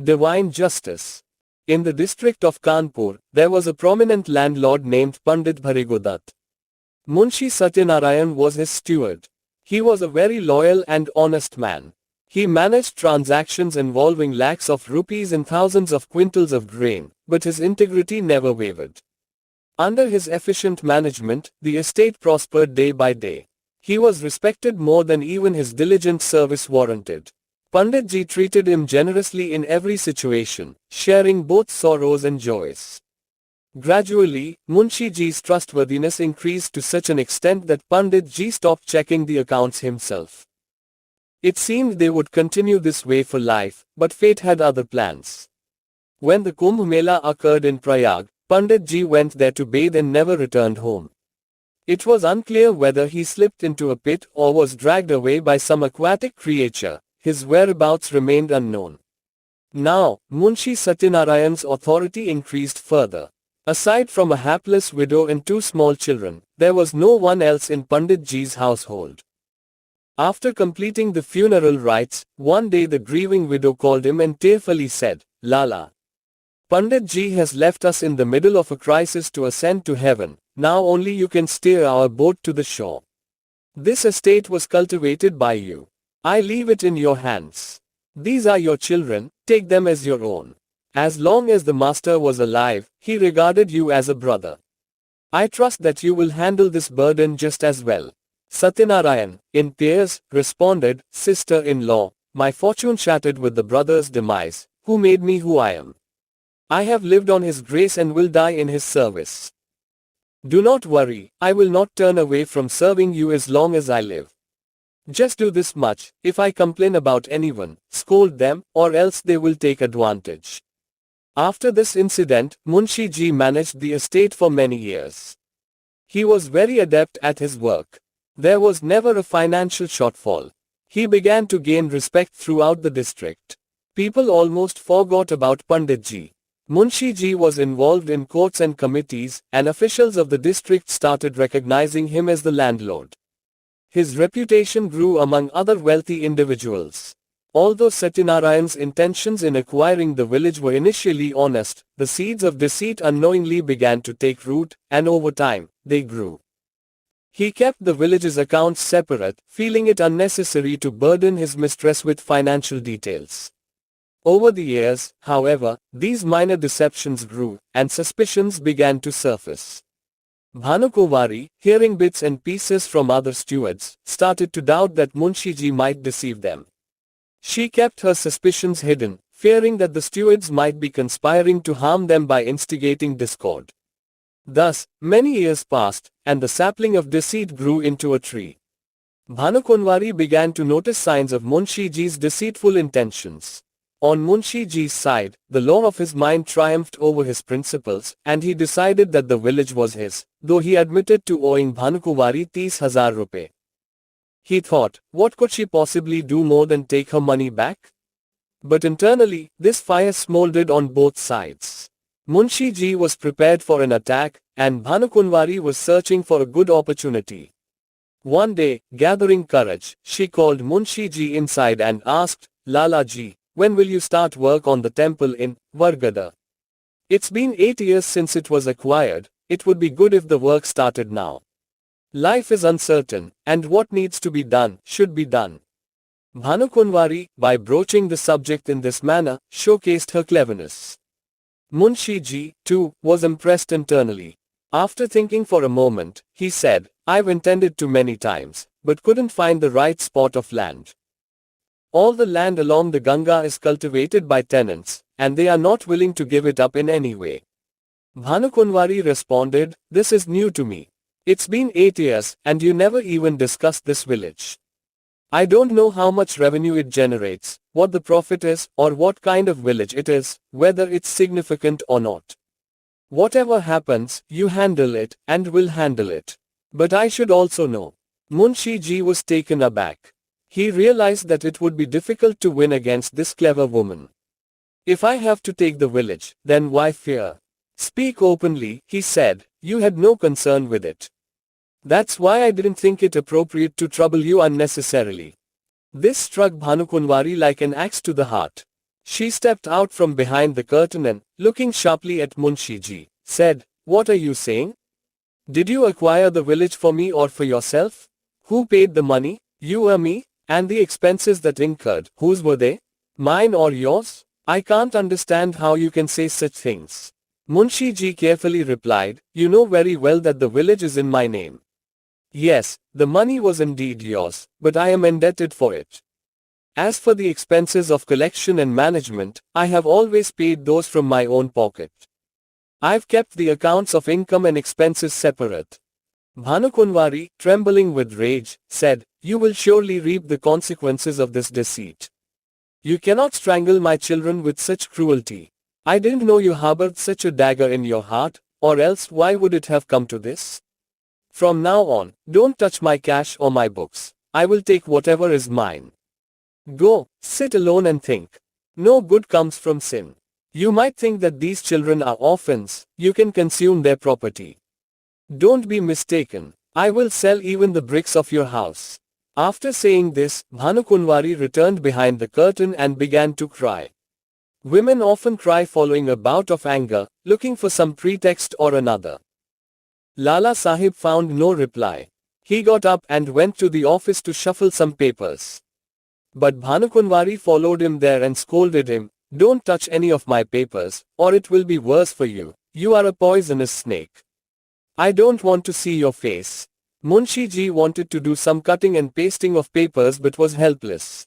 Divine justice. In the district of Kanpur, there was a prominent landlord named Pandit Bharigodat. Munshi Satyanarayan was his steward. He was a very loyal and honest man. He managed transactions involving lakhs of rupees and thousands of quintals of grain, but his integrity never wavered. Under his efficient management, the estate prospered day by day. He was respected more than even his diligent service warranted. Panditji treated him generously in every situation, sharing both sorrows and joys. Gradually, Munshiji's trustworthiness increased to such an extent that Panditji stopped checking the accounts himself. It seemed they would continue this way for life, but fate had other plans. When the Kumbh Mela occurred in Prayag, Panditji went there to bathe and never returned home. It was unclear whether he slipped into a pit or was dragged away by some aquatic creature. His whereabouts remained unknown. Now, Munshi Satyanarayan's authority increased further. Aside from a hapless widow and two small children, there was no one else in Panditji's household. After completing the funeral rites, one day the grieving widow called him and tearfully said, "Lala, Panditji has left us in the middle of a crisis to ascend to heaven. Now only you can steer our boat to the shore. This estate was cultivated by you. I leave it in your hands. These are your children, take them as your own. As long as the master was alive, he regarded you as a brother. I trust that you will handle this burden just as well." Satyanarayan, in tears, responded, "Sister-in-law, my fortune shattered with the brother's demise, who made me who I am. I have lived on his grace and will die in his service. Do not worry, I will not turn away from serving you as long as I live. Just do this much: if I complain about anyone, scold them, or else they will take advantage." After this incident, Munshiji managed the estate for many years. He was very adept at his work. There was never a financial shortfall. He began to gain respect throughout the district. People almost forgot about Panditji. Munshiji was involved in courts and committees, and officials of the district started recognizing him as the landlord. His reputation grew among other wealthy individuals. Although Satyanarayan's intentions in acquiring the village were initially honest, the seeds of deceit unknowingly began to take root, and over time, they grew. He kept the village's accounts separate, feeling it unnecessary to burden his mistress with financial details. Over the years, however, these minor deceptions grew, and suspicions began to surface. Bhanukuwari, hearing bits and pieces from other stewards, started to doubt that Munshiji might deceive them. She kept her suspicions hidden, fearing that the stewards might be conspiring to harm them by instigating discord. Thus, many years passed, and the sapling of deceit grew into a tree. Bhanukunwari began to notice signs of Munshiji's deceitful intentions. On Munshiji's side, the law of his mind triumphed over his principles, and he decided that the village was his, though he admitted to owing Bhanukuwari 30,000 rupees. He thought, what could she possibly do more than take her money back? But internally, this fire smoldered on both sides. Munshiji was prepared for an attack, and Bhanukunwari was searching for a good opportunity. One day, gathering courage, she called Munshiji inside and asked, "Lalaji, when will you start work on the temple in Vargada? It's been 8 years since it was acquired. It would be good if the work started now. Life is uncertain, and what needs to be done should be done." Bhanukunwari, by broaching the subject in this manner, showcased her cleverness. Munshiji, too, was impressed internally. After thinking for a moment, he said, "I've intended to many times, but couldn't find the right spot of land. All the land along the Ganga is cultivated by tenants, and they are not willing to give it up in any way." Bhanukunwari responded, "This is new to me. It's been 8 years, and you never even discussed this village. I don't know how much revenue it generates, what the profit is, or what kind of village it is, whether it's significant or not. Whatever happens, you handle it, and will handle it. But I should also know." Munshiji was taken aback. He realized that it would be difficult to win against this clever woman. "If I have to take the village, then why fear? Speak openly," he said. "You had no concern with it. That's why I didn't think it appropriate to trouble you unnecessarily." This struck Bhanukunwari like an axe to the heart. She stepped out from behind the curtain and, looking sharply at Munshi Ji, said, "What are you saying? Did you acquire the village for me or for yourself? Who paid the money? You or me? And the expenses that incurred, whose were they? Mine or yours? I can't understand how you can say such things." Munshi Ji carefully replied, "You know very well that the village is in my name. Yes, the money was indeed yours, but I am indebted for it. As for the expenses of collection and management, I have always paid those from my own pocket. I've kept the accounts of income and expenses separate." Bhanukunwari, trembling with rage, said, "You will surely reap the consequences of this deceit. You cannot strangle my children with such cruelty. I didn't know you harbored such a dagger in your heart, or else why would it have come to this? From now on, don't touch my cash or my books. I will take whatever is mine. Go, sit alone and think. No good comes from sin. You might think that these children are orphans, you can consume their property. Don't be mistaken. I will sell even the bricks of your house." After saying this, Bhanukunwari returned behind the curtain and began to cry. Women often cry following a bout of anger, looking for some pretext or another. Lala Sahib found no reply. He got up and went to the office to shuffle some papers. But Bhanukunwari followed him there and scolded him, "Don't touch any of my papers, or it will be worse for you. You are a poisonous snake. I don't want to see your face." Munshi Ji wanted to do some cutting and pasting of papers but was helpless.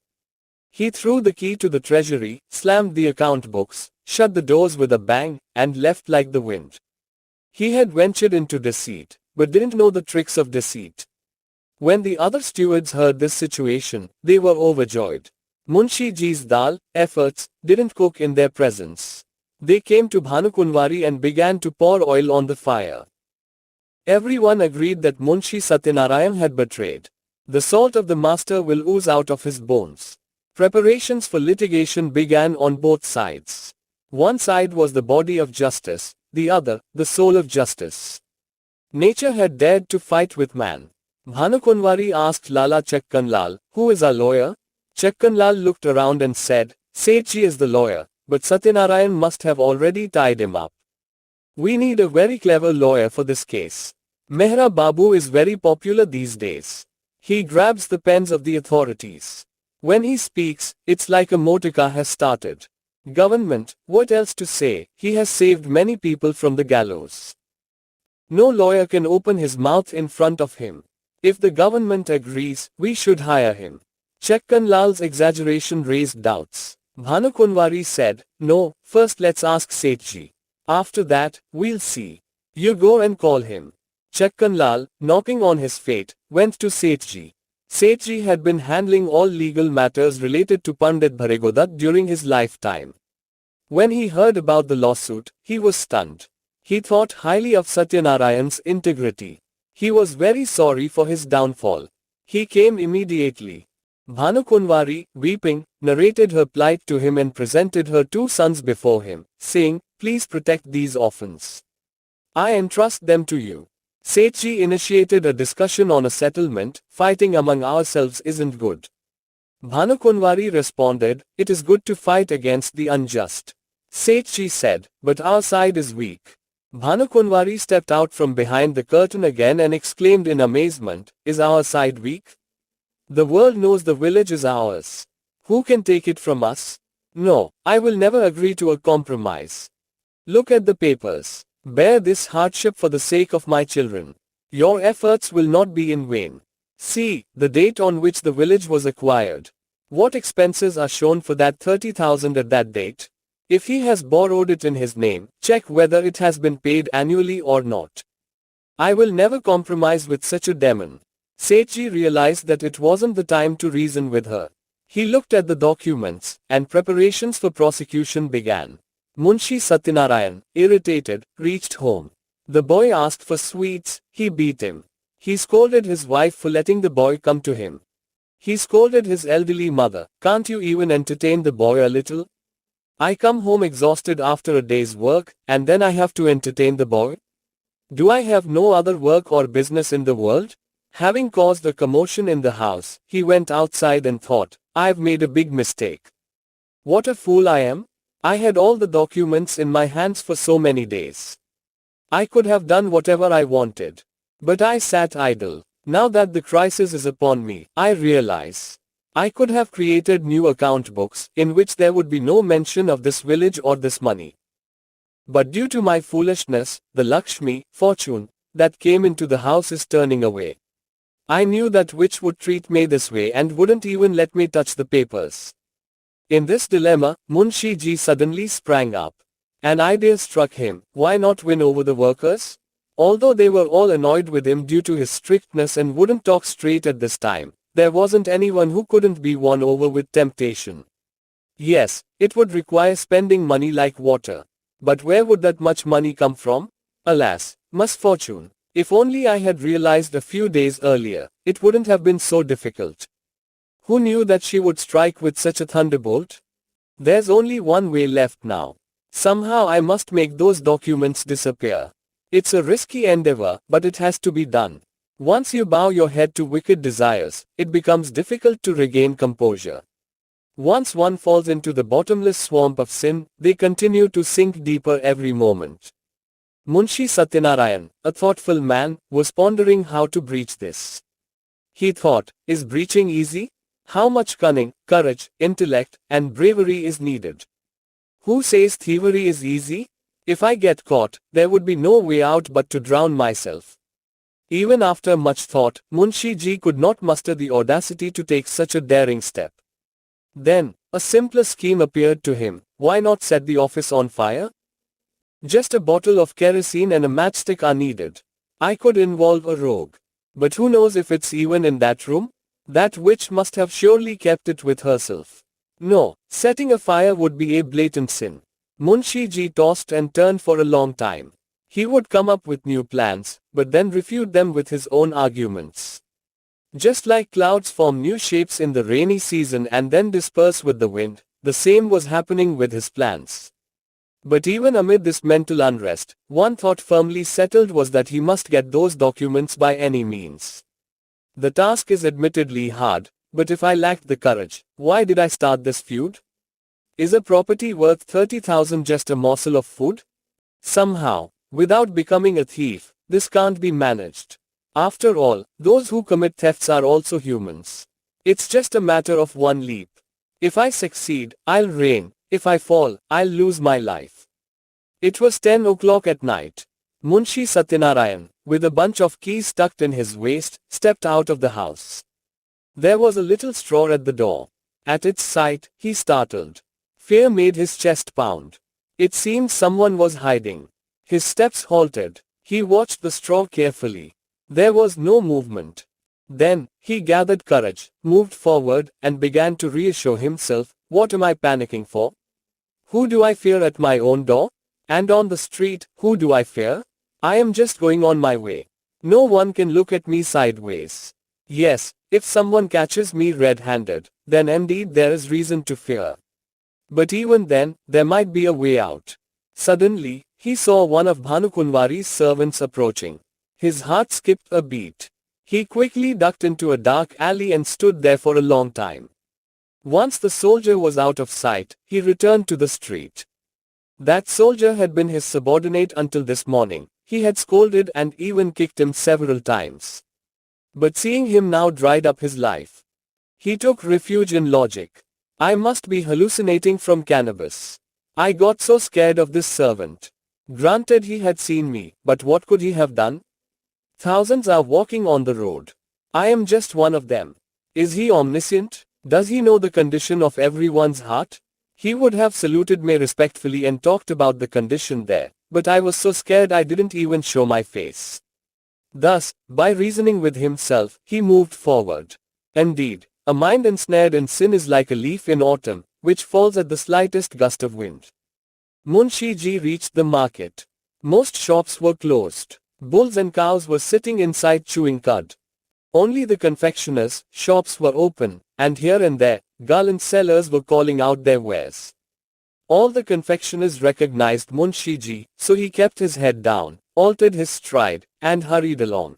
He threw the key to the treasury, slammed the account books, shut the doors with a bang, and left like the wind. He had ventured into deceit, but didn't know the tricks of deceit. When the other stewards heard this situation, they were overjoyed. Munshi Ji's efforts, didn't cook in their presence. They came to Bhanukunwari and began to pour oil on the fire. Everyone agreed that Munshi Satyanarayan had betrayed. The salt of the master will ooze out of his bones. Preparations for litigation began on both sides. One side was the body of justice, the other, the soul of justice. Nature had dared to fight with man. Bhanukunwari asked Lala Chakkanlal, "Who is our lawyer?" Chakkanlal looked around and said, "Sethji is the lawyer, but Satyanarayan must have already tied him up. We need a very clever lawyer for this case. Mehra Babu is very popular these days. He grabs the pens of the authorities. When he speaks, it's like a motor car has started. Government, what else to say, he has saved many people from the gallows. No lawyer can open his mouth in front of him. If the government agrees, we should hire him." Chakkanlal's exaggeration raised doubts. Bhanukunwari said, "No, first let's ask Sethji. After that, we'll see. You go and call him." Chakkanlal, knocking on his fate, went to Sethji. Sethji had been handling all legal matters related to Pandit Bharegodat during his lifetime. When he heard about the lawsuit, he was stunned. He thought highly of Satyanarayan's integrity. He was very sorry for his downfall. He came immediately. Bhanukunwari, weeping, narrated her plight to him and presented her two sons before him, saying, "Please protect these orphans. I entrust them to you." Sethji initiated a discussion on a settlement. "Fighting among ourselves isn't good." Bhanukunwari responded, "It is good to fight against the unjust." Sethji said, "But our side is weak." Bhanukunwari stepped out from behind the curtain again and exclaimed in amazement, "Is our side weak? The world knows the village is ours. Who can take it from us? No, I will never agree to a compromise. Look at the papers. Bear this hardship for the sake of my children. Your efforts will not be in vain. See, the date on which the village was acquired. What expenses are shown for that 30,000 at that date? If he has borrowed it in his name, check whether it has been paid annually or not. I will never compromise with such a demon." Sethji realized that it wasn't the time to reason with her. He looked at the documents, and preparations for prosecution began. Munshi Satyanarayan, irritated, reached home. The boy asked for sweets, he beat him. He scolded his wife for letting the boy come to him. He scolded his elderly mother, "Can't you even entertain the boy a little? I come home exhausted after a day's work, and then I have to entertain the boy? Do I have no other work or business in the world?" Having caused a commotion in the house, he went outside and thought, "I've made a big mistake. What a fool I am! I had all the documents in my hands for so many days. I could have done whatever I wanted. But I sat idle. Now that the crisis is upon me, I realize. I could have created new account books, in which there would be no mention of this village or this money. But due to my foolishness, the Lakshmi, fortune, that came into the house is turning away. I knew that witch would treat me this way and wouldn't even let me touch the papers. In this dilemma, Munshi Ji suddenly sprang up. An idea struck him. Why not win over the workers? Although they were all annoyed with him due to his strictness and wouldn't talk straight at this time, there wasn't anyone who couldn't be won over with temptation. Yes, it would require spending money like water. But where would that much money come from? Alas, misfortune. If only I had realized a few days earlier, it wouldn't have been so difficult. Who knew that she would strike with such a thunderbolt? There's only one way left now. Somehow I must make those documents disappear. It's a risky endeavor, but it has to be done. Once you bow your head to wicked desires, it becomes difficult to regain composure. Once one falls into the bottomless swamp of sin, they continue to sink deeper every moment. Munshi Satyanarayan, a thoughtful man, was pondering how to breach this. He thought, is breaching easy? How much cunning, courage, intellect, and bravery is needed? Who says thievery is easy? If I get caught, there would be no way out but to drown myself. Even after much thought, Munshi Ji could not muster the audacity to take such a daring step. Then, a simpler scheme appeared to him. Why not set the office on fire? Just a bottle of kerosene and a matchstick are needed. I could involve a rogue. But who knows if it's even in that room? That witch must have surely kept it with herself. No, setting a fire would be a blatant sin. Munshi Ji tossed and turned for a long time. He would come up with new plans, but then refute them with his own arguments. Just like clouds form new shapes in the rainy season and then disperse with the wind, the same was happening with his plans. But even amid this mental unrest, one thought firmly settled was that he must get those documents by any means. The task is admittedly hard, but if I lacked the courage, why did I start this feud? Is a property worth 30,000 just a morsel of food? Somehow, without becoming a thief, this can't be managed. After all, those who commit thefts are also humans. It's just a matter of one leap. If I succeed, I'll reign. If I fall, I'll lose my life. It was 10 o'clock at night. Munshi Satyanarayan, with a bunch of keys tucked in his waist, stepped out of the house. There was a little straw at the door. At its sight, he startled. Fear made his chest pound. It seemed someone was hiding. His steps halted. He watched the straw carefully. There was no movement. Then, he gathered courage, moved forward, and began to reassure himself, what am I panicking for? Who do I fear at my own door? And on the street, who do I fear? I am just going on my way. No one can look at me sideways. Yes, if someone catches me red-handed, then indeed there is reason to fear. But even then, there might be a way out. Suddenly, he saw one of Bhanukunwari's servants approaching. His heart skipped a beat. He quickly ducked into a dark alley and stood there for a long time. Once the soldier was out of sight, he returned to the street. That soldier had been his subordinate until this morning. He had scolded and even kicked him several times. But seeing him now dried up his life. He took refuge in logic. I must be hallucinating from cannabis. I got so scared of this servant. Granted he had seen me, but what could he have done? Thousands are walking on the road. I am just one of them. Is he omniscient? Does he know the condition of everyone's heart? He would have saluted me respectfully and talked about the condition there, but I was so scared I didn't even show my face. Thus, by reasoning with himself, he moved forward. Indeed, a mind ensnared in sin is like a leaf in autumn, which falls at the slightest gust of wind. Munshi Ji reached the market. Most shops were closed. Bulls and cows were sitting inside chewing cud. Only the confectioners' shops were open, and here and there, gallant sellers were calling out their wares. All the confectioners recognized Munshi Ji, so he kept his head down, altered his stride, and hurried along.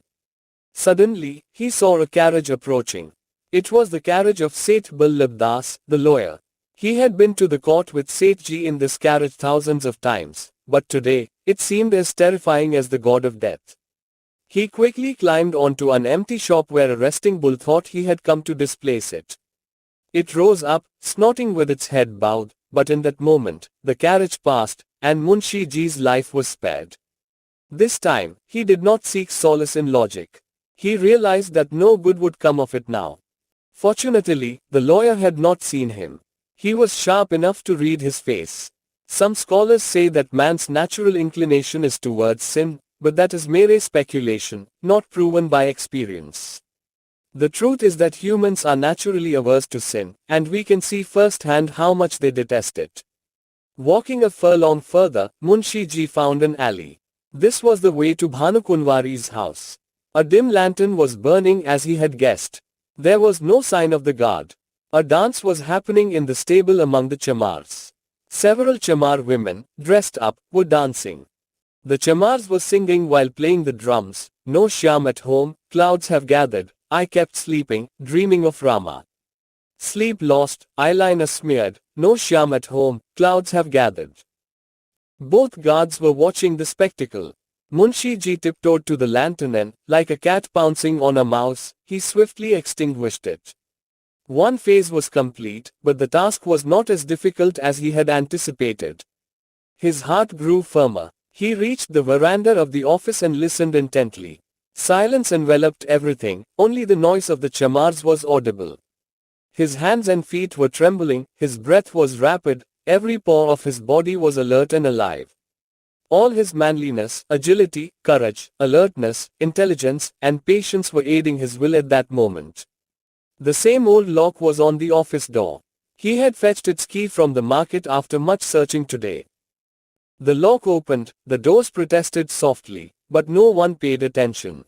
Suddenly, he saw a carriage approaching. It was the carriage of Seth Ballabh Das, the lawyer. He had been to the court with Sethji in this carriage thousands of times, but today, it seemed as terrifying as the god of death. He quickly climbed onto an empty shop where a resting bull thought he had come to displace it. It rose up, snorting with its head bowed, but in that moment, the carriage passed, and Munshi Ji's life was spared. This time, he did not seek solace in logic. He realized that no good would come of it now. Fortunately, the lawyer had not seen him. He was sharp enough to read his face. Some scholars say that man's natural inclination is towards sin, but that is mere speculation, not proven by experience. The truth is that humans are naturally averse to sin, and we can see firsthand how much they detest it. Walking a furlong further, Munshi Ji found an alley. This was the way to Bhanukunwari's house. A dim lantern was burning as he had guessed. There was no sign of the guard. A dance was happening in the stable among the chamars. Several chamar women, dressed up, were dancing. The chamars were singing while playing the drums. No Shyam at home, clouds have gathered, I kept sleeping, dreaming of Rama. Sleep lost, eyeliner smeared, no Shyam at home, clouds have gathered. Both guards were watching the spectacle. Munshi Ji tiptoed to the lantern and, like a cat pouncing on a mouse, he swiftly extinguished it. One phase was complete, but the task was not as difficult as he had anticipated. His heart grew firmer. He reached the veranda of the office and listened intently. Silence enveloped everything, only the noise of the chamars was audible. His hands and feet were trembling, his breath was rapid, every pore of his body was alert and alive. All his manliness, agility, courage, alertness, intelligence, and patience were aiding his will at that moment. The same old lock was on the office door. He had fetched its key from the market after much searching today. The lock opened, the doors protested softly, but no one paid attention.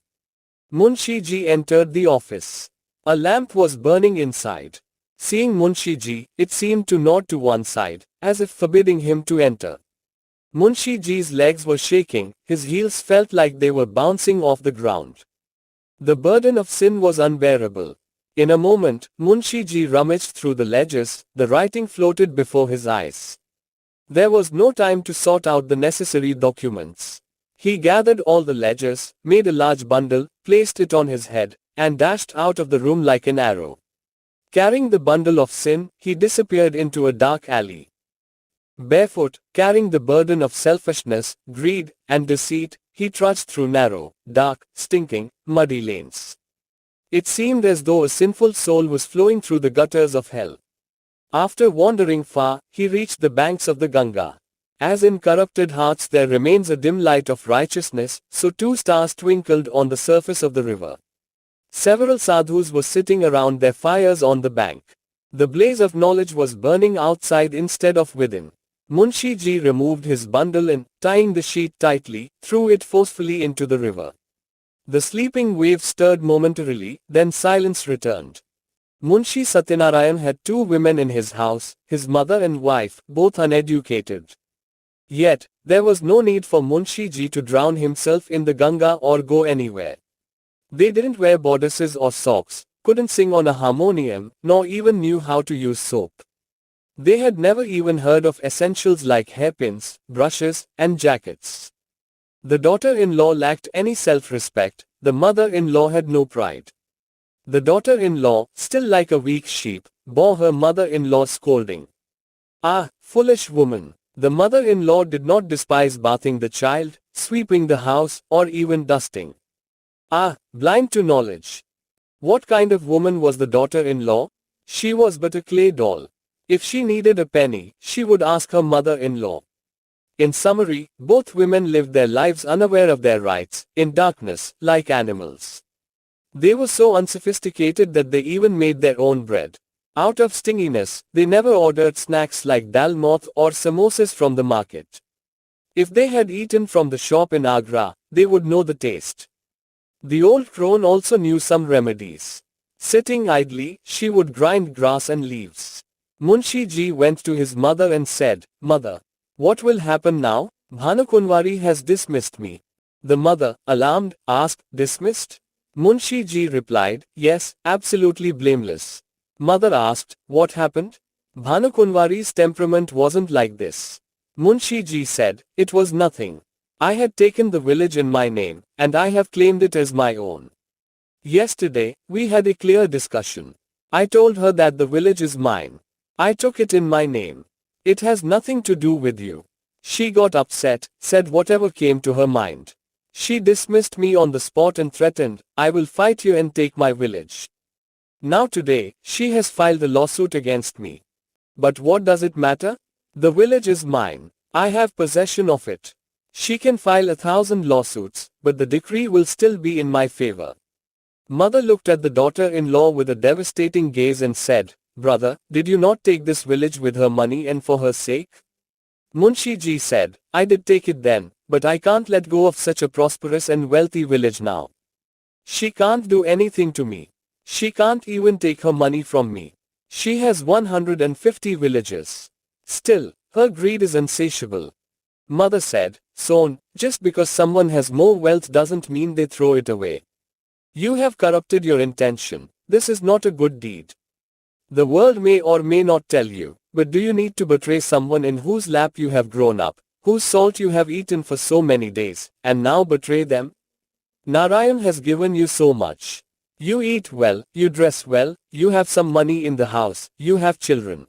Munshi Ji entered the office. A lamp was burning inside. Seeing Munshi Ji, it seemed to nod to one side, as if forbidding him to enter. Munshi Ji's legs were shaking, his heels felt like they were bouncing off the ground. The burden of sin was unbearable. In a moment, Munshi Ji rummaged through the ledgers, the writing floated before his eyes. There was no time to sort out the necessary documents. He gathered all the ledgers, made a large bundle, placed it on his head, and dashed out of the room like an arrow. Carrying the bundle of sin, he disappeared into a dark alley. Barefoot, carrying the burden of selfishness, greed, and deceit, he trudged through narrow, dark, stinking, muddy lanes. It seemed as though a sinful soul was flowing through the gutters of hell. After wandering far, he reached the banks of the Ganga. As in corrupted hearts there remains a dim light of righteousness, so two stars twinkled on the surface of the river. Several sadhus were sitting around their fires on the bank. The blaze of knowledge was burning outside instead of within. Munshi Ji removed his bundle and, tying the sheet tightly, threw it forcefully into the river. The sleeping wave stirred momentarily, then silence returned. Munshi Satyanarayan had two women in his house, his mother and wife, both uneducated. Yet, there was no need for Munshi Ji to drown himself in the Ganga or go anywhere. They didn't wear bodices or socks, couldn't sing on a harmonium, nor even knew how to use soap. They had never even heard of essentials like hairpins, brushes, and jackets. The daughter-in-law lacked any self-respect, the mother-in-law had no pride. The daughter-in-law, still like a weak sheep, bore her mother-in-law scolding. Ah, foolish woman! The mother-in-law did not despise bathing the child, sweeping the house, or even dusting. Ah, blind to knowledge! What kind of woman was the daughter-in-law? She was but a clay doll. If she needed a penny, she would ask her mother-in-law. In summary, both women lived their lives unaware of their rights, in darkness, like animals. They were so unsophisticated that they even made their own bread. Out of stinginess, they never ordered snacks like dal moth or samosas from the market. If they had eaten from the shop in Agra, they would know the taste. The old crone also knew some remedies. Sitting idly, she would grind grass and leaves. Munshi Ji went to his mother and said, "Mother, what will happen now? Bhanukunwari has dismissed me." The mother, alarmed, asked, "Dismissed?" Munshi Ji replied, "Yes, absolutely blameless." Mother asked, "What happened?" Bhanukunwari's temperament wasn't like this. Munshi Ji said, "It was nothing. I had taken the village in my name, and I have claimed it as my own. Yesterday, we had a clear discussion. I told her that the village is mine. I took it in my name. It has nothing to do with you." She got upset, said whatever came to her mind. She dismissed me on the spot and threatened, "I will fight you and take my village." Now today, she has filed a lawsuit against me. But what does it matter? The village is mine. I have possession of it. She can file 1,000 lawsuits, but the decree will still be in my favor. Mother looked at the daughter-in-law with a devastating gaze and said, "Brother, did you not take this village with her money and for her sake?" Munshi Ji said, "I did take it then, but I can't let go of such a prosperous and wealthy village now. She can't do anything to me. She can't even take her money from me. She has 150 villages. Still, her greed is insatiable." Mother said, "Son, just because someone has more wealth doesn't mean they throw it away. You have corrupted your intention. This is not a good deed. The world may or may not tell you, but do you need to betray someone in whose lap you have grown up, whose salt you have eaten for so many days, and now betray them? Narayan has given you so much. You eat well, you dress well, you have some money in the house, you have children.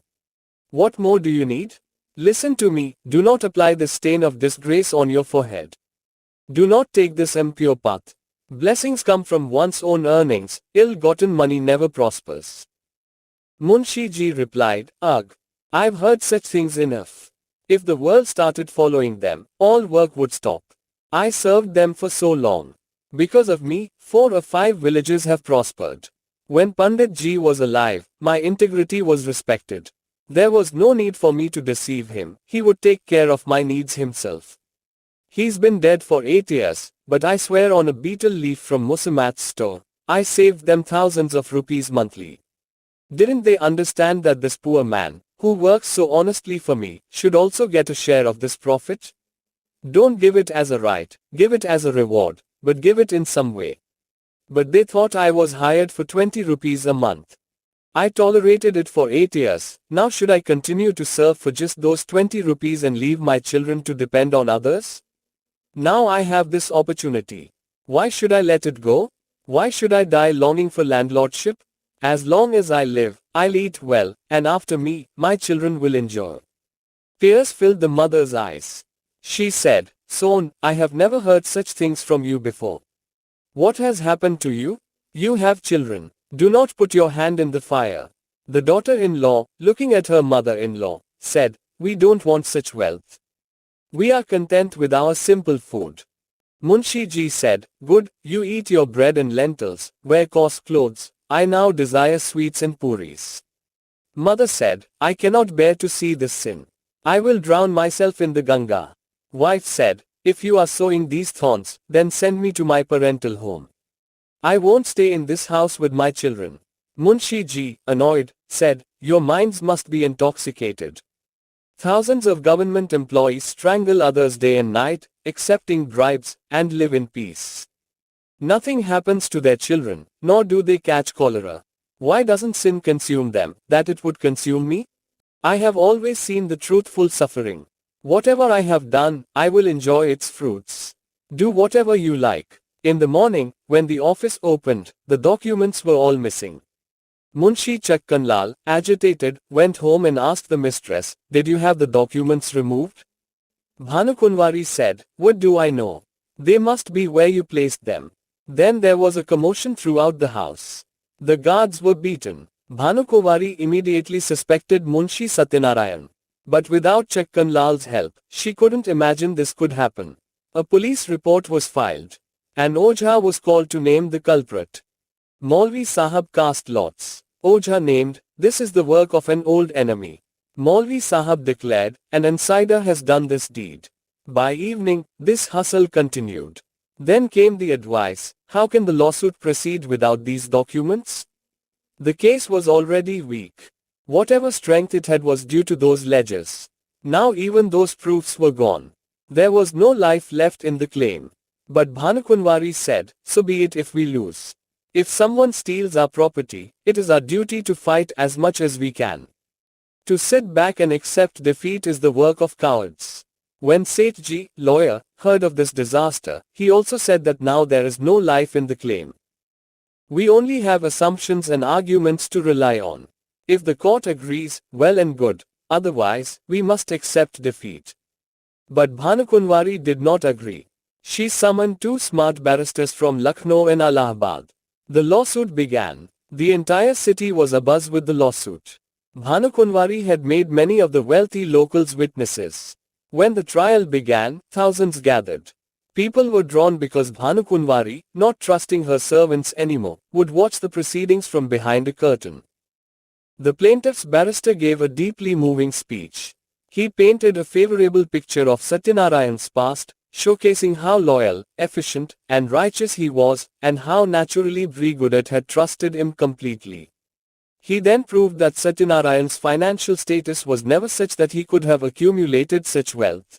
What more do you need? Listen to me, do not apply this stain of disgrace on your forehead. Do not take this impure path. Blessings come from one's own earnings, ill-gotten money never prospers." Munshi Ji replied, "Ugh! I've heard such things enough. If the world started following them, all work would stop. I served them for so long. Because of me, 4 or 5 villages have prospered. When Pandit Ji was alive, my integrity was respected. There was no need for me to deceive him, he would take care of my needs himself. He's been dead for 8 years, but I swear on a betel leaf from Musammat's store, I saved them thousands of rupees monthly. Didn't they understand that this poor man, who works so honestly for me, should also get a share of this profit? Don't give it as a right, give it as a reward, but give it in some way. But they thought I was hired for 20 rupees a month. I tolerated it for 8 years, now should I continue to serve for just those 20 rupees and leave my children to depend on others? Now I have this opportunity. Why should I let it go? Why should I die longing for landlordship? As long as I live, I'll eat well, and after me, my children will enjoy." Tears filled the mother's eyes. She said, "Son, I have never heard such things from you before. What has happened to you? You have children. Do not put your hand in the fire." The daughter-in-law, looking at her mother-in-law, said, "We don't want such wealth. We are content with our simple food." Munshi Ji said, "Good, you eat your bread and lentils, wear coarse clothes. I now desire sweets and puris." Mother said, "I cannot bear to see this sin. I will drown myself in the Ganga." Wife said, "If you are sowing these thorns, then send me to my parental home. I won't stay in this house with my children." Munshi Ji, annoyed, said, "Your minds must be intoxicated. Thousands of government employees strangle others day and night, accepting bribes, and live in peace. Nothing happens to their children, nor do they catch cholera. Why doesn't sin consume them, that it would consume me? I have always seen the truthful suffering. Whatever I have done, I will enjoy its fruits. Do whatever you like." In the morning, when the office opened, the documents were all missing. Munshi Chakkanlal, agitated, went home and asked the mistress, "Did you have the documents removed?" Bhanukunwari said, "What do I know? They must be where you placed them." Then there was a commotion throughout the house. The guards were beaten. Bhanukunwari immediately suspected Munshi Satyanarayan. But without Chakkanlal's help, she couldn't imagine this could happen. A police report was filed. An Ojha was called to name the culprit. Maulvi Sahab cast lots. Ojha named, "This is the work of an old enemy." Maulvi Sahab declared, "An insider has done this deed." By evening, this hustle continued. Then came the advice, how can the lawsuit proceed without these documents? The case was already weak. Whatever strength it had was due to those ledgers. Now even those proofs were gone. There was no life left in the claim. But Bhanukunwari said, "So be it if we lose. If someone steals our property, it is our duty to fight as much as we can." To sit back and accept defeat is the work of cowards. When Sethji, lawyer, heard of this disaster, he also said that now there is no life in the claim. We only have assumptions and arguments to rely on. If the court agrees, well and good, otherwise, we must accept defeat. But Bhanukunwari did not agree. She summoned two smart barristers from Lucknow and Allahabad. The lawsuit began. The entire city was abuzz with the lawsuit. Bhanukunwari had made many of the wealthy locals witnesses. When the trial began, thousands gathered. People were drawn because Bhanukunwari, not trusting her servants anymore, would watch the proceedings from behind a curtain. The plaintiff's barrister gave a deeply moving speech. He painted a favorable picture of Satyanarayan's past, showcasing how loyal, efficient, and righteous he was, and how naturally Bhrigudat had trusted him completely. He then proved that Satyanarayan's financial status was never such that he could have accumulated such wealth.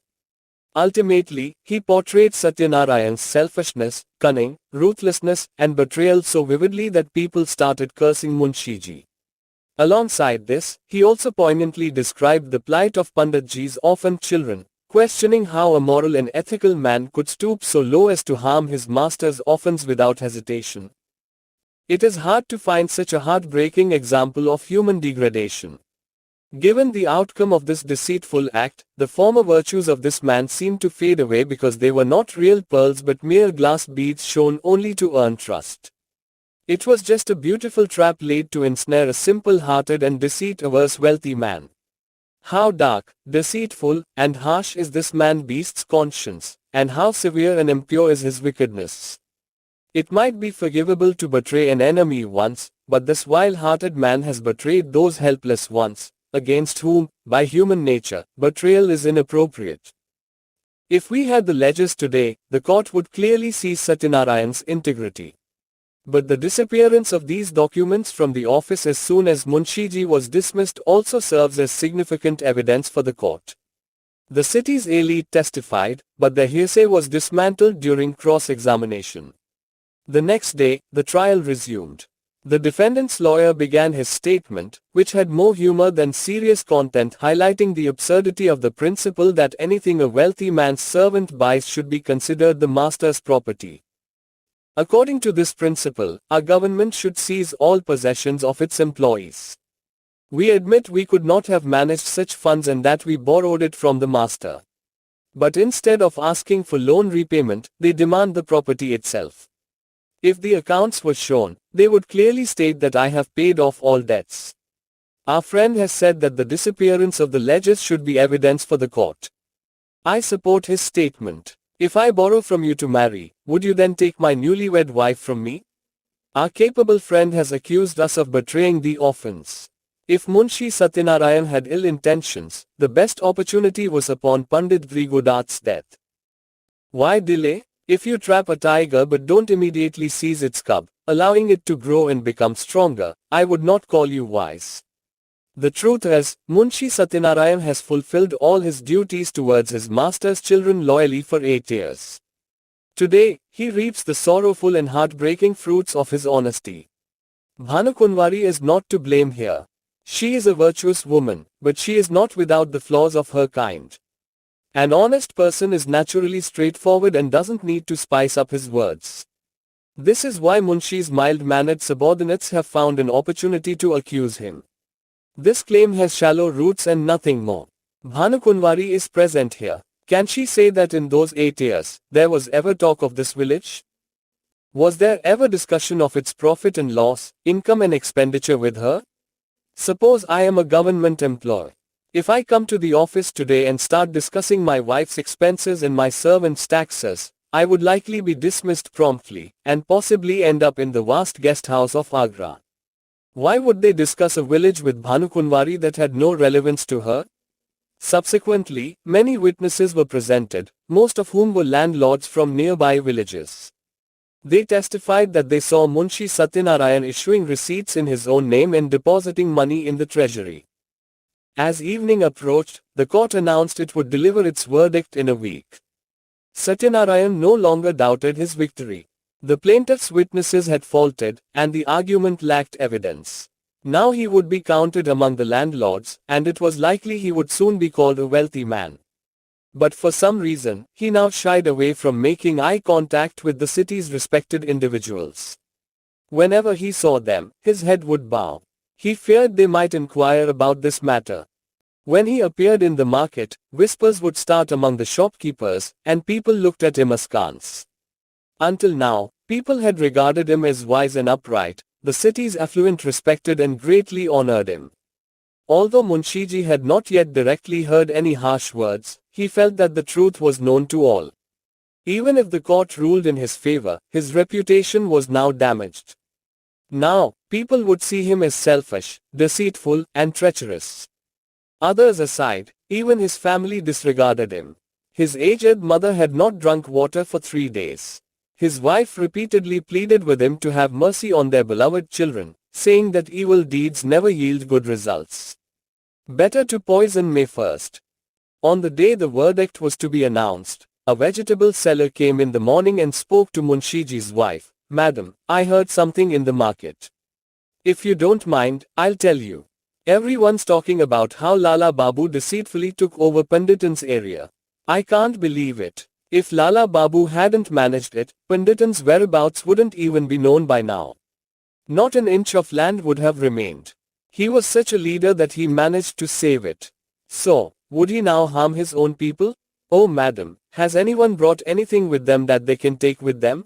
Ultimately, he portrayed Satyanarayan's selfishness, cunning, ruthlessness, and betrayal so vividly that people started cursing Munshiji. Alongside this, he also poignantly described the plight of Panditji's orphaned children, questioning how a moral and ethical man could stoop so low as to harm his master's orphans without hesitation. It is hard to find such a heartbreaking example of human degradation. Given the outcome of this deceitful act, the former virtues of this man seemed to fade away because they were not real pearls but mere glass beads shown only to earn trust. It was just a beautiful trap laid to ensnare a simple-hearted and deceit-averse wealthy man. How dark, deceitful, and harsh is this man-beast's conscience, and how severe and impure is his wickedness. It might be forgivable to betray an enemy once, but this vile-hearted man has betrayed those helpless ones, against whom, by human nature, betrayal is inappropriate. If we had the ledgers today, the court would clearly see Satyanarayan's integrity. But the disappearance of these documents from the office as soon as Munshiji was dismissed also serves as significant evidence for the court. The city's elite testified, but their hearsay was dismantled during cross-examination. The next day, the trial resumed. The defendant's lawyer began his statement, which had more humor than serious content, highlighting the absurdity of the principle that anything a wealthy man's servant buys should be considered the master's property. According to this principle, our government should seize all possessions of its employees. We admit we could not have managed such funds and that we borrowed it from the master. But instead of asking for loan repayment, they demand the property itself. If the accounts were shown, they would clearly state that I have paid off all debts. Our friend has said that the disappearance of the ledgers should be evidence for the court. I support his statement. If I borrow from you to marry, would you then take my newlywed wife from me? Our capable friend has accused us of betraying the orphans. If Munshi Satyanarayan had ill intentions, the best opportunity was upon Pandit Bhrigudat's death. Why delay? If you trap a tiger but don't immediately seize its cub, allowing it to grow and become stronger, I would not call you wise. The truth is, Munshi Satyanarayan has fulfilled all his duties towards his master's children loyally for 8 years. Today, he reaps the sorrowful and heartbreaking fruits of his honesty. Bhanukunwari is not to blame here. She is a virtuous woman, but she is not without the flaws of her kind. An honest person is naturally straightforward and doesn't need to spice up his words. This is why Munshi's mild-mannered subordinates have found an opportunity to accuse him. This claim has shallow roots and nothing more. Bhanukunwari is present here. Can she say that in those 8 years, there was ever talk of this village? Was there ever discussion of its profit and loss, income and expenditure with her? Suppose I am a government employee. If I come to the office today and start discussing my wife's expenses and my servant's taxes, I would likely be dismissed promptly, and possibly end up in the vast guest house of Agra. Why would they discuss a village with Bhanukunwari that had no relevance to her? Subsequently, many witnesses were presented, most of whom were landlords from nearby villages. They testified that they saw Munshi Satyanarayan issuing receipts in his own name and depositing money in the treasury. As evening approached, the court announced it would deliver its verdict in a week. Satyanarayan no longer doubted his victory. The plaintiff's witnesses had faltered, and the argument lacked evidence. Now he would be counted among the landlords, and it was likely he would soon be called a wealthy man. But for some reason, he now shied away from making eye contact with the city's respected individuals. Whenever he saw them, his head would bow. He feared they might inquire about this matter. When he appeared in the market, whispers would start among the shopkeepers, and people looked at him askance. Until now, people had regarded him as wise and upright. The city's affluent respected and greatly honored him. Although Munshiji had not yet directly heard any harsh words, he felt that the truth was known to all. Even if the court ruled in his favor, his reputation was now damaged. Now, people would see him as selfish, deceitful, and treacherous. Others aside, even his family disregarded him. His aged mother had not drunk water for 3 days. His wife repeatedly pleaded with him to have mercy on their beloved children, saying that evil deeds never yield good results. Better to poison May first. On the day the verdict was to be announced, a vegetable seller came in the morning and spoke to Munshiji's wife. "Madam, I heard something in the market. If you don't mind, I'll tell you. Everyone's talking about how Lala Babu deceitfully took over Panditan's area. I can't believe it. If Lala Babu hadn't managed it, Panditan's whereabouts wouldn't even be known by now. Not an inch of land would have remained. He was such a leader that he managed to save it. So, would he now harm his own people? Oh madam, has anyone brought anything with them that they can take with them?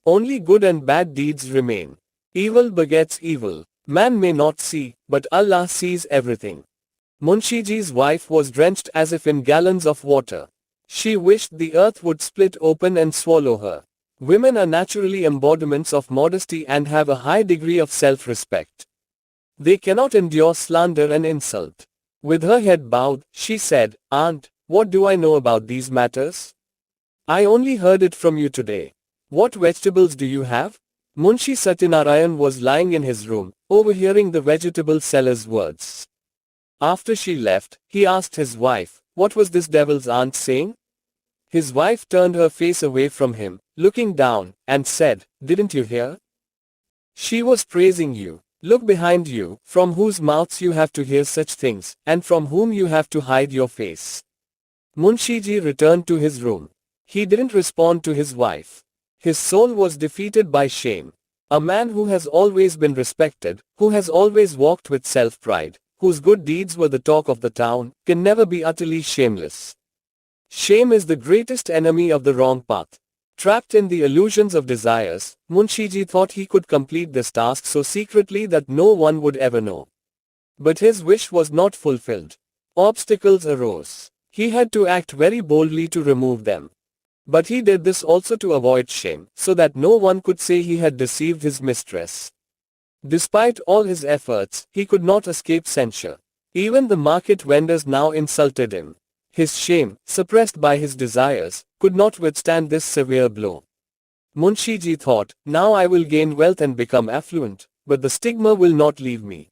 Only good and bad deeds remain. Evil begets evil. Man may not see, but Allah sees everything." Munshiji's wife was drenched as if in gallons of water. She wished the earth would split open and swallow her. Women are naturally embodiments of modesty and have a high degree of self-respect. They cannot endure slander and insult. With her head bowed, she said, "Aunt, what do I know about these matters? I only heard it from you today. What vegetables do you have?" Munshi Satyanarayan was lying in his room, overhearing the vegetable seller's words. After she left, he asked his wife, "What was this devil's aunt saying?" His wife turned her face away from him, looking down, and said, "Didn't you hear? She was praising you. Look behind you, from whose mouths you have to hear such things, and from whom you have to hide your face." Munshiji returned to his room. He didn't respond to his wife. His soul was defeated by shame. A man who has always been respected, who has always walked with self-pride, whose good deeds were the talk of the town, can never be utterly shameless. Shame is the greatest enemy of the wrong path. Trapped in the illusions of desires, Munshiji thought he could complete this task so secretly that no one would ever know. But his wish was not fulfilled. Obstacles arose. He had to act very boldly to remove them. But he did this also to avoid shame, so that no one could say he had deceived his mistress. Despite all his efforts, he could not escape censure. Even the market vendors now insulted him. His shame, suppressed by his desires, could not withstand this severe blow. Munshiji thought, "Now I will gain wealth and become affluent, but the stigma will not leave me.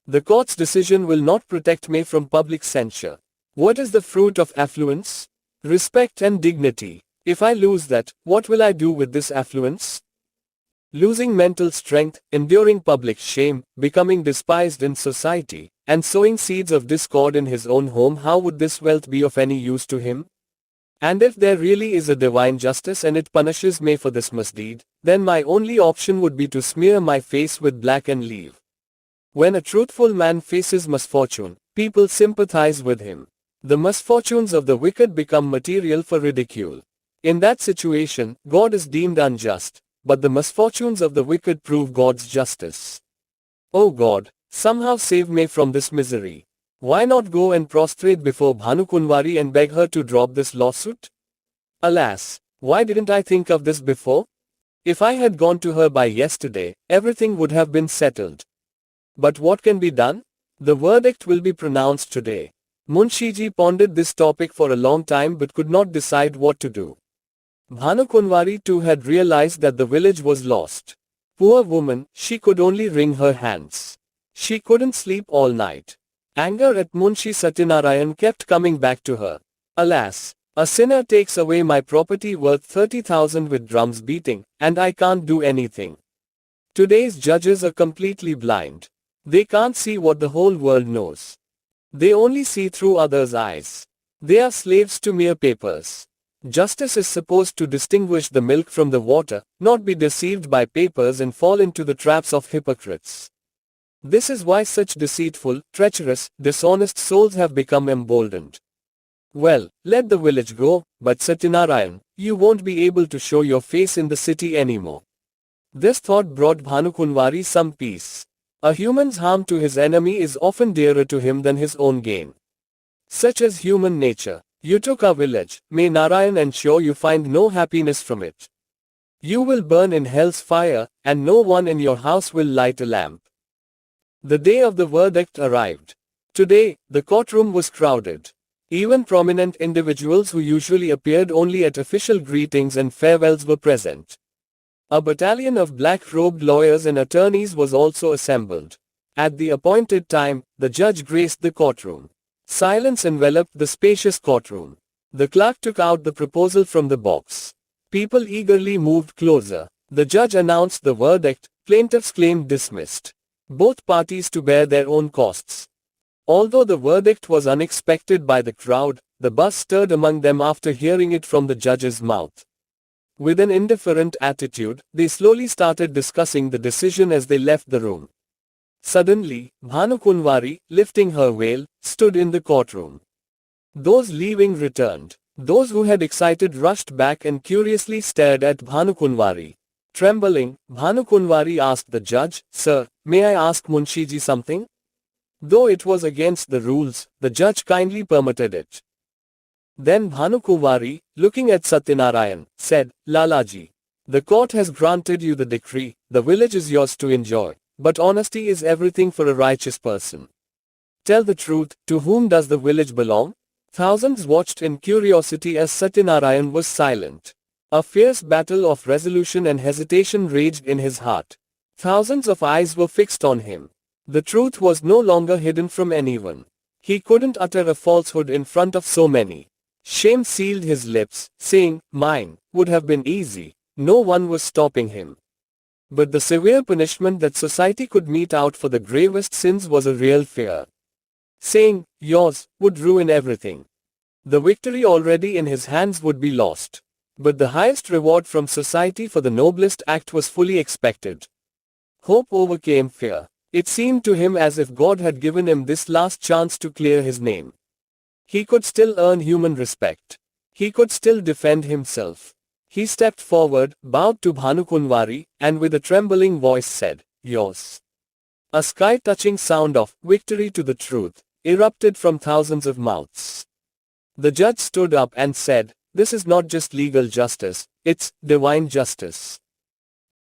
The court's decision will not protect me from public censure. What is the fruit of affluence? Respect and dignity. If I lose that, what will I do with this affluence? Losing mental strength, enduring public shame, becoming despised in society, and sowing seeds of discord in his own home, how would this wealth be of any use to him? And if there really is a divine justice and it punishes me for this misdeed, then my only option would be to smear my face with black and leave." When a truthful man faces misfortune, people sympathize with him. The misfortunes of the wicked become material for ridicule. In that situation, God is deemed unjust, but the misfortunes of the wicked prove God's justice. "Oh God, somehow save me from this misery. Why not go and prostrate before Bhanukunwari and beg her to drop this lawsuit? Alas, why didn't I think of this before? If I had gone to her by yesterday, everything would have been settled. But what can be done? The verdict will be pronounced today." Munshiji pondered this topic for a long time but could not decide what to do. Bhanukunwari too had realized that the village was lost. Poor woman, she could only wring her hands. She couldn't sleep all night. Anger at Munshi Satyanarayan kept coming back to her. "Alas, a sinner takes away my property worth 30,000 with drums beating, and I can't do anything. Today's judges are completely blind. They can't see what the whole world knows. They only see through others' eyes. They are slaves to mere papers. Justice is supposed to distinguish the milk from the water, not be deceived by papers and fall into the traps of hypocrites. This is why such deceitful, treacherous, dishonest souls have become emboldened. Well, let the village go, but Satyanarayan, you won't be able to show your face in the city anymore. This thought brought Bhanukunwari some peace. A human's harm to his enemy is often dearer to him than his own gain. Such is human nature. You took our village, may Narayan ensure you find no happiness from it. You will burn in hell's fire, and no one in your house will light a lamp. The day of the verdict arrived. Today, the courtroom was crowded. Even prominent individuals who usually appeared only at official greetings and farewells were present. A battalion of black-robed lawyers and attorneys was also assembled. At the appointed time, the judge graced the courtroom. Silence enveloped the spacious courtroom. The clerk took out the proposal from the box. People eagerly moved closer. The judge announced the verdict, plaintiff's claim dismissed. Both parties to bear their own costs. Although the verdict was unexpected by the crowd, the buzz stirred among them after hearing it from the judge's mouth. With an indifferent attitude, they slowly started discussing the decision as they left the room. Suddenly, Bhanukunwari, lifting her veil, stood in the courtroom. Those leaving returned. Those who had excited rushed back and curiously stared at Bhanukunwari. Trembling, Bhanukunwari asked the judge, "Sir, may I ask Munshiji something?" Though it was against the rules, the judge kindly permitted it. Then Bhanukunwari, looking at Satyanarayan, said, "Lalaji, the court has granted you the decree, the village is yours to enjoy, but honesty is everything for a righteous person. Tell the truth, to whom does the village belong?" Thousands watched in curiosity as Satyanarayan was silent. A fierce battle of resolution and hesitation raged in his heart. Thousands of eyes were fixed on him. The truth was no longer hidden from anyone. He couldn't utter a falsehood in front of so many. Shame sealed his lips, saying, "Mine would have been easy." No one was stopping him. But the severe punishment that society could mete out for the gravest sins was a real fear. Saying, "Yours," would ruin everything. The victory already in his hands would be lost. But the highest reward from society for the noblest act was fully expected. Hope overcame fear. It seemed to him as if God had given him this last chance to clear his name. He could still earn human respect. He could still defend himself. He stepped forward, bowed to Bhanukunwari, and with a trembling voice said, "Yours." A sky-touching sound of victory to the truth erupted from thousands of mouths. The judge stood up and said, "This is not just legal justice, it's divine justice.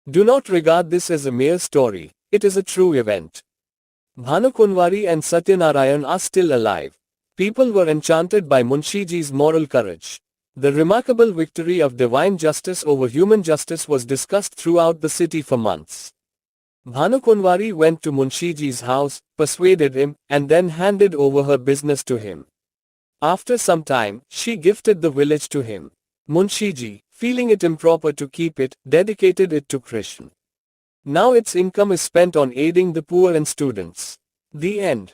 Do not regard this as a mere story, it is a true event." Bhanukunwari and Satyanarayan are still alive. People were enchanted by Munshiji's moral courage. The remarkable victory of divine justice over human justice was discussed throughout the city for months. Bhanukunwari went to Munshiji's house, persuaded him, and then handed over her business to him. After some time, she gifted the village to him. Munshiji, feeling it improper to keep it, dedicated it to Krishna. Now its income is spent on aiding the poor and students. The end.